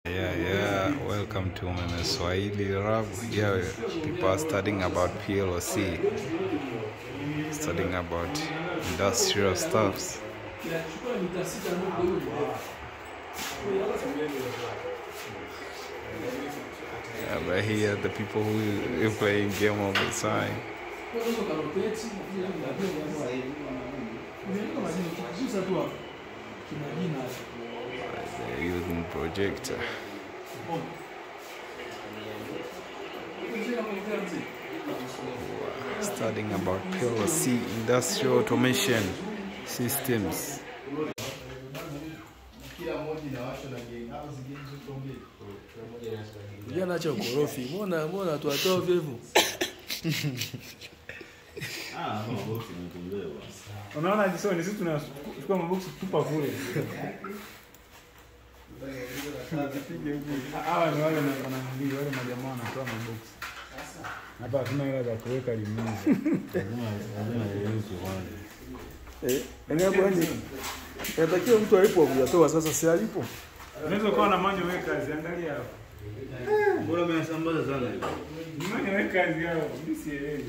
Yeah. Welcome to Swahili Rap. Yeah, people are studying about PLC, studying about industrial stuffs. Yeah, but here the people who are playing game all the time. They're using projector. Studying about PLC, industrial automation systems. Yana cha ukorofi. Mbona tuatoa vyevu? Maboksi mtumbewa. Unaona jisoni sisi tunachukua maboksi tupa kule. Hawa ni wale wanambii wale majamaa wanatoa maboksi. Hapa tuna hela za kuweka limizi. Lazima yeyote kwanza. Eneo kwani inatakiwa mtu alipo kuyatoa sasa si alipo. Unaweza kuwa na manyo weka kazi angalia hapo. Mbona umesambaza sana hivi? Manyo weka kazi yao, mimi sielewi.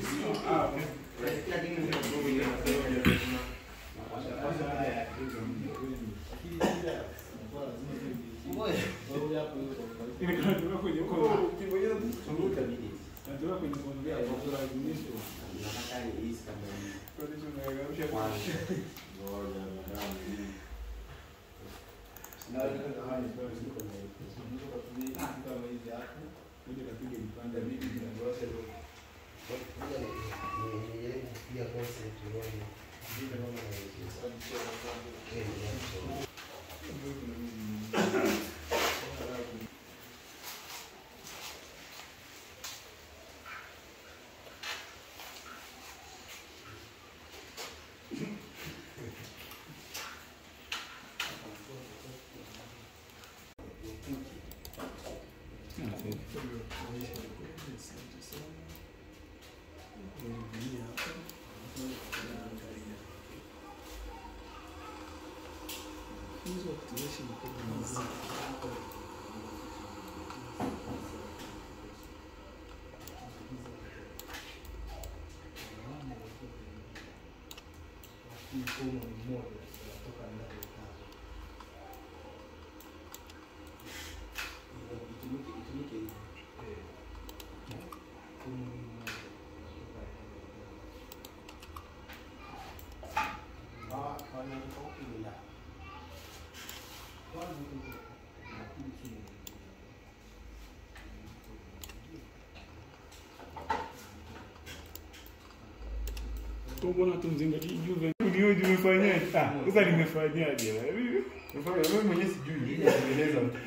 Mbona tumzingatie Juve? Ndio Juve sasa nimefanyaje? Mimi mwenyewe sijui nieleza mtu.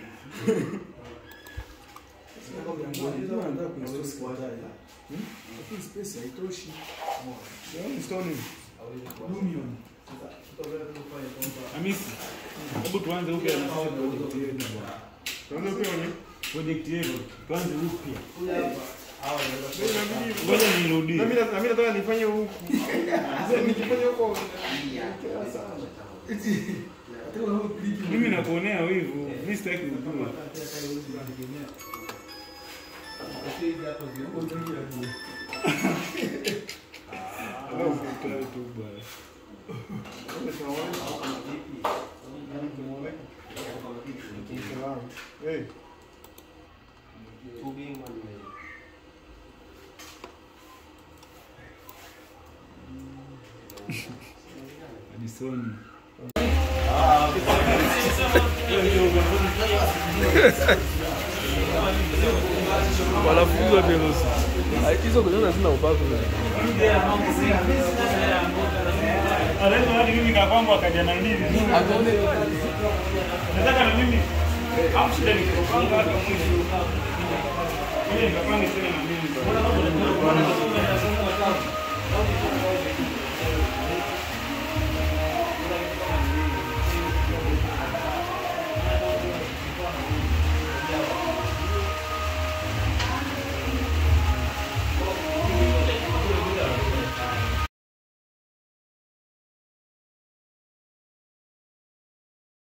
Space haitoshi. Stone. Lumion. Hamisi. Hebu tuanze upya na project yetu. Tuanze upya ni project yetu. Tuanze upya. Ngoja nirudi. Na mimi nataka nifanye huku. Nikifanya huko. Mimi nakuonea wivu. Mimi sitaki kujua. Hey. Adisoni. Wanafunzi wa Pelosi. Hizo kunaona sina ubavu. Alafu hadi mimi kakwambo akaja na nini? Nataka na mimi au shida ni kupanga hata mwisho. Mimi nikapanga tena na mimi.